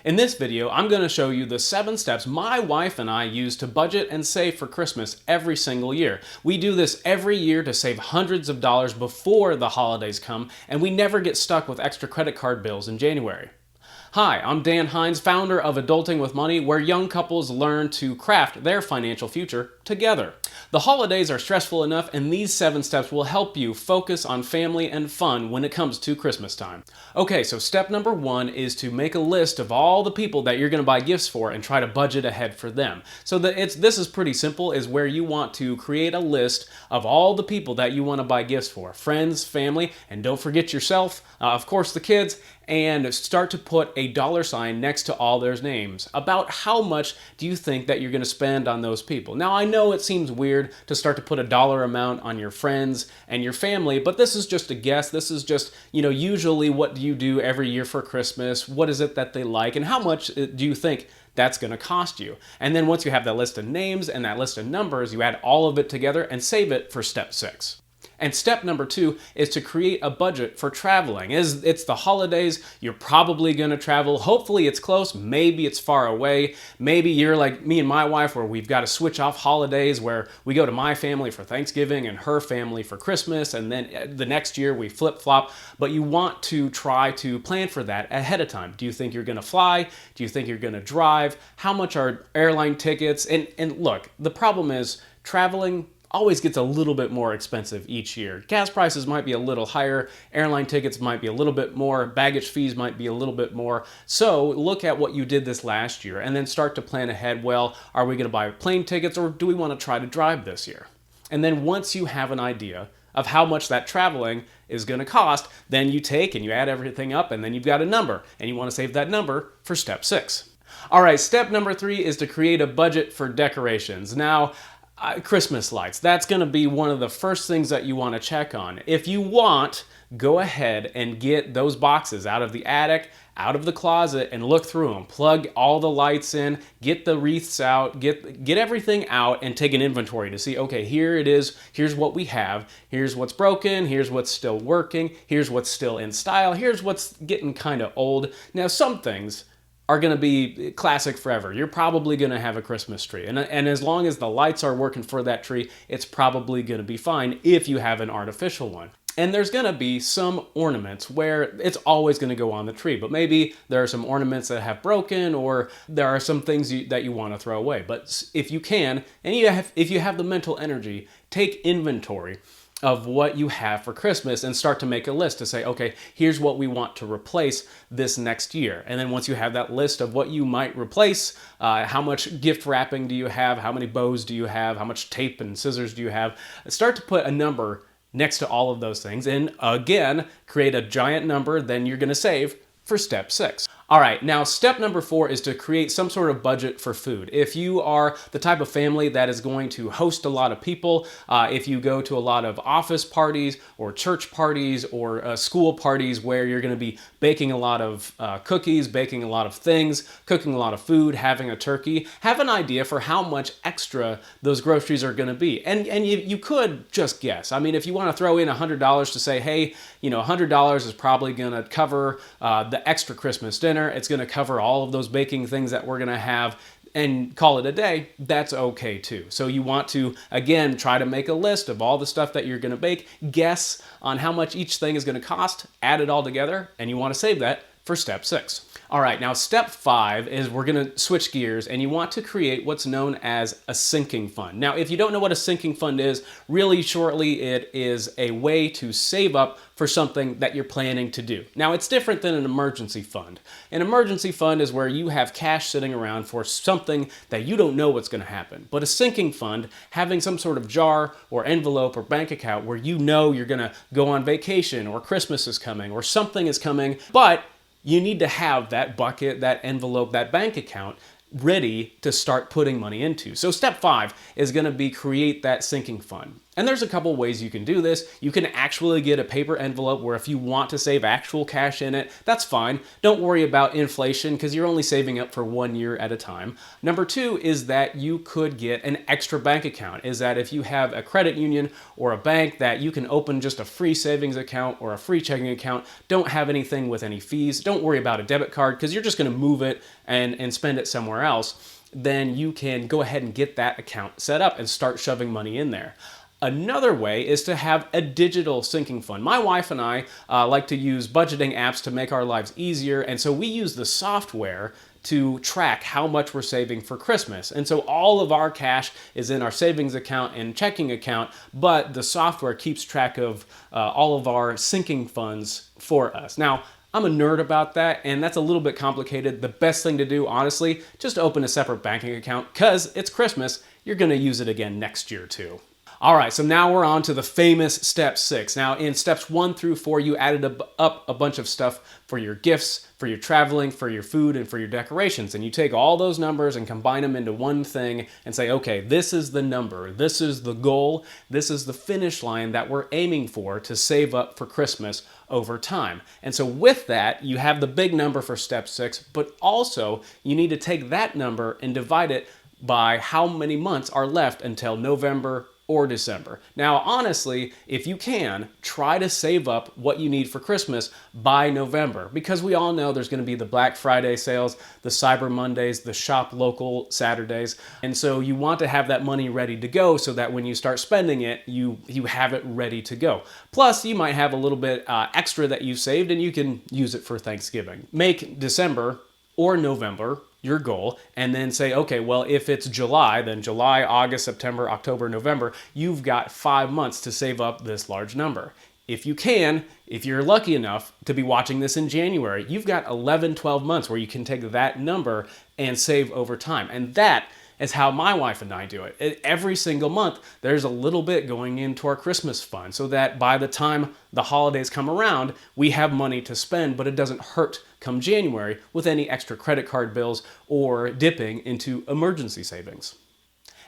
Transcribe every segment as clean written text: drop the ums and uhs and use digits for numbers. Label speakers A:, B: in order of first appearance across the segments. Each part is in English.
A: In this video, I'm going to show you the 7 steps my wife and I use to budget and save for Christmas every single year. We do this every year to save hundreds of dollars before the holidays come, and we never get stuck with extra credit card bills in January. Hi, I'm Dan Hines, founder of Adulting with Money, where young couples learn to craft their financial future together. The holidays are stressful enough, and these 7 steps will help you focus on family and fun when it comes to Christmas time. Okay, so step number 1 is to make a list of all the people that you're going to buy gifts for and try to budget ahead for them. So this is pretty simple, is where you want to create a list of all the people that you want to buy gifts for. Friends, family, and don't forget yourself, of course the kids, and start to put a dollar sign next to all their names. About how much do you think that you're going to spend on those people? Now, I know it seems weird to start to put a dollar amount on your friends and your family, but this is just a guess. This is just, usually what do you do every year for Christmas? What is it that they like? And how much do you think that's going to cost you? And then once you have that list of names and that list of numbers, you add all of it together and save it for step 6. And step number 2 is to create a budget for traveling. It's the holidays, you're probably going to travel. Hopefully it's close, maybe it's far away. Maybe you're like me and my wife, where we've got to switch off holidays, where we go to my family for Thanksgiving and her family for Christmas, and then the next year we flip-flop. But you want to try to plan for that ahead of time. Do you think you're going to fly? Do you think you're going to drive? How much are airline tickets? And look, the problem is traveling always gets a little bit more expensive each year. Gas prices might be a little higher, airline tickets might be a little bit more, baggage fees might be a little bit more. So look at what you did this last year and then start to plan ahead. Well, are we going to buy plane tickets, or do we want to try to drive this year? And then once you have an idea of how much that traveling is going to cost, then you take and you add everything up, and then you've got a number, and you want to save that number for step 6. All right, step number 3 is to create a budget for decorations. Now, Christmas lights, that's going to be one of the first things that you want to check on. If you want, go ahead and get those boxes out of the attic, out of the closet, and look through them. Plug all the lights in, get the wreaths out, get everything out, and take an inventory to see, okay, here it is, here's what we have, here's what's broken, here's what's still working, here's what's still in style, here's what's getting kind of old. Now, some things are going to be classic forever. You're probably going to have a Christmas tree. And as long as the lights are working for that tree, it's probably going to be fine if you have an artificial one. And there's going to be some ornaments where it's always going to go on the tree, but maybe there are some ornaments that have broken, or there are some things that you want to throw away. But if you can, and if you have the mental energy, take inventory of what you have for Christmas and start to make a list to say, okay, here's what we want to replace this next year. And then once you have that list of what you might replace, how much gift wrapping do you have, how many bows do you have, how much tape and scissors do you have, start to put a number next to all of those things. And again, create a giant number, then you're going to save for step 6. All right, now step number 4 is to create some sort of budget for food. If you are the type of family that is going to host a lot of people, if you go to a lot of office parties or church parties or school parties where you're going to be baking a lot of cookies, baking a lot of things, cooking a lot of food, having a turkey, have an idea for how much extra those groceries are going to be. And you could just guess. I mean, if you want to throw in $100 to say, hey, $100 is probably going to cover the extra Christmas dinner. It's going to cover all of those baking things that we're going to have, and call it a day, that's okay too. So you want to, again, try to make a list of all the stuff that you're going to bake, guess on how much each thing is going to cost, add it all together, and you want to save that for step 6. All right, now step 5 is we're going to switch gears, and you want to create what's known as a sinking fund. Now, if you don't know what a sinking fund is, really shortly, it is a way to save up for something that you're planning to do. Now, it's different than an emergency fund. An emergency fund is where you have cash sitting around for something that you don't know what's going to happen. But a sinking fund, having some sort of jar or envelope or bank account where you know you're going to go on vacation, or Christmas is coming, or something is coming, but you need to have that bucket, that envelope, that bank account ready to start putting money into. So step 5 is going to be create that sinking fund. And there's a couple ways you can do this. You can actually get a paper envelope where if you want to save actual cash in it, that's fine. Don't worry about inflation because you're only saving up for 1 year at a time. Number two is that you could get an extra bank account. Is that if you have a credit union or a bank that you can open just a free savings account or a free checking account, don't have anything with any fees, don't worry about a debit card because you're just going to move it and spend it somewhere else, then you can go ahead and get that account set up and start shoving money in there. Another way is to have a digital sinking fund. My wife and I like to use budgeting apps to make our lives easier, and so we use the software to track how much we're saving for Christmas. And so all of our cash is in our savings account and checking account, but the software keeps track of all of our sinking funds for us. Now, I'm a nerd about that, and that's a little bit complicated. The best thing to do, honestly, just open a separate banking account because it's Christmas. You're going to use it again next year too. All right, so now we're on to the famous step 6. Now in steps 1 through 4, you added up a bunch of stuff for your gifts, for your traveling, for your food, and for your decorations. And you take all those numbers and combine them into one thing and say, okay, this is the number, this is the goal, this is the finish line that we're aiming for to save up for Christmas over time. And so with that, you have the big number for step 6, but also you need to take that number and divide it by how many months are left until November or December. Now, honestly, if you can, try to save up what you need for Christmas by November, because we all know there's going to be the Black Friday sales, the Cyber Mondays, the Shop Local Saturdays, and so you want to have that money ready to go so that when you start spending it, you have it ready to go. Plus, you might have a little bit extra that you've saved and you can use it for Thanksgiving. Make December or November your goal, and then say, okay, well, if it's July, then July, August, September, October, November, you've got 5 months to save up this large number. If you can, if you're lucky enough to be watching this in January, you've got 11, 12 months where you can take that number and save over time. And that is how my wife and I do it. Every single month, there's a little bit going into our Christmas fund so that by the time the holidays come around, we have money to spend, but it doesn't hurt come January with any extra credit card bills or dipping into emergency savings.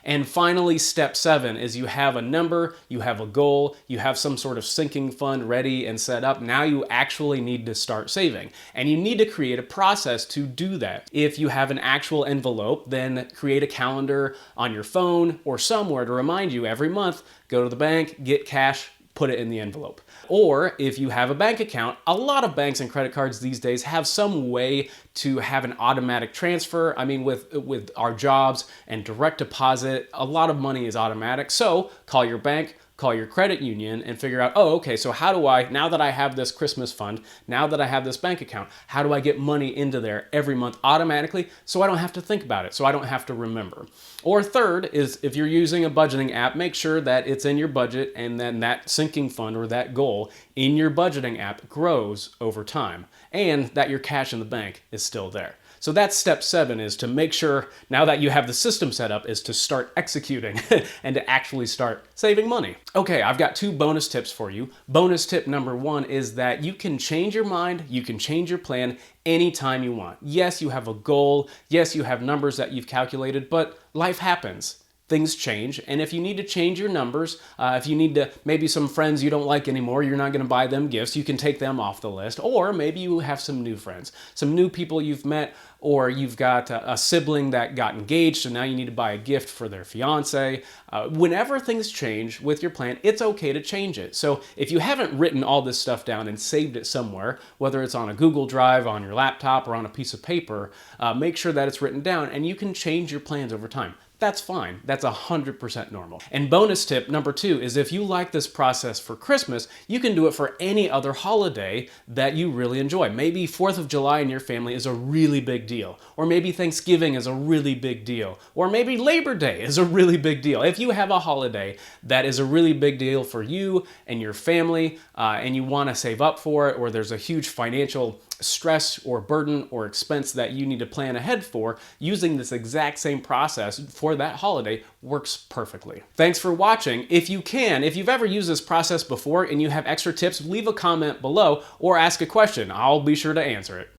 A: And finally, step 7 is you have a number, you have a goal, you have some sort of sinking fund ready and set up. Now you actually need to start saving. And you need to create a process to do that. If you have an actual envelope, then create a calendar on your phone or somewhere to remind you every month, go to the bank, get cash, put it in the envelope. Or if you have a bank account, a lot of banks and credit cards these days have some way to have an automatic transfer. I mean, with our jobs and direct deposit, a lot of money is automatic. So call your bank, call your credit union and figure out, oh, okay, so how do I, now that I have this Christmas fund, now that I have this bank account, how do I get money into there every month automatically so I don't have to think about it, so I don't have to remember? Or third is if you're using a budgeting app, make sure that it's in your budget and then that sinking fund or that goal in your budgeting app grows over time and that your cash in the bank is still there. So that's step 7, is to make sure, now that you have the system set up, is to start executing and to actually start saving money. Okay, I've got 2 bonus tips for you. Bonus tip number 1 is that you can change your mind, you can change your plan anytime you want. Yes, you have a goal. Yes, you have numbers that you've calculated, but life happens. Things change, and if you need to change your numbers, if you need to, maybe some friends you don't like anymore, you're not going to buy them gifts, you can take them off the list. Or maybe you have some new friends, some new people you've met, or you've got a sibling that got engaged, so now you need to buy a gift for their fiance. Whenever things change with your plan, it's okay to change it. So if you haven't written all this stuff down and saved it somewhere, whether it's on a Google Drive, on your laptop, or on a piece of paper, make sure that it's written down, and you can change your plans over time. That's fine. That's 100% normal. And bonus tip number 2 is if you like this process for Christmas, you can do it for any other holiday that you really enjoy. Maybe 4th of July in your family is a really big deal. Or maybe Thanksgiving is a really big deal. Or maybe Labor Day is a really big deal. If you have a holiday that is a really big deal for you and your family, and you want to save up for it, or there's a huge financial stress or burden or expense that you need to plan ahead for, using this exact same process for that holiday works perfectly. Thanks for watching. If you've ever used this process before and you have extra tips, leave a comment below or ask a question. I'll be sure to answer it.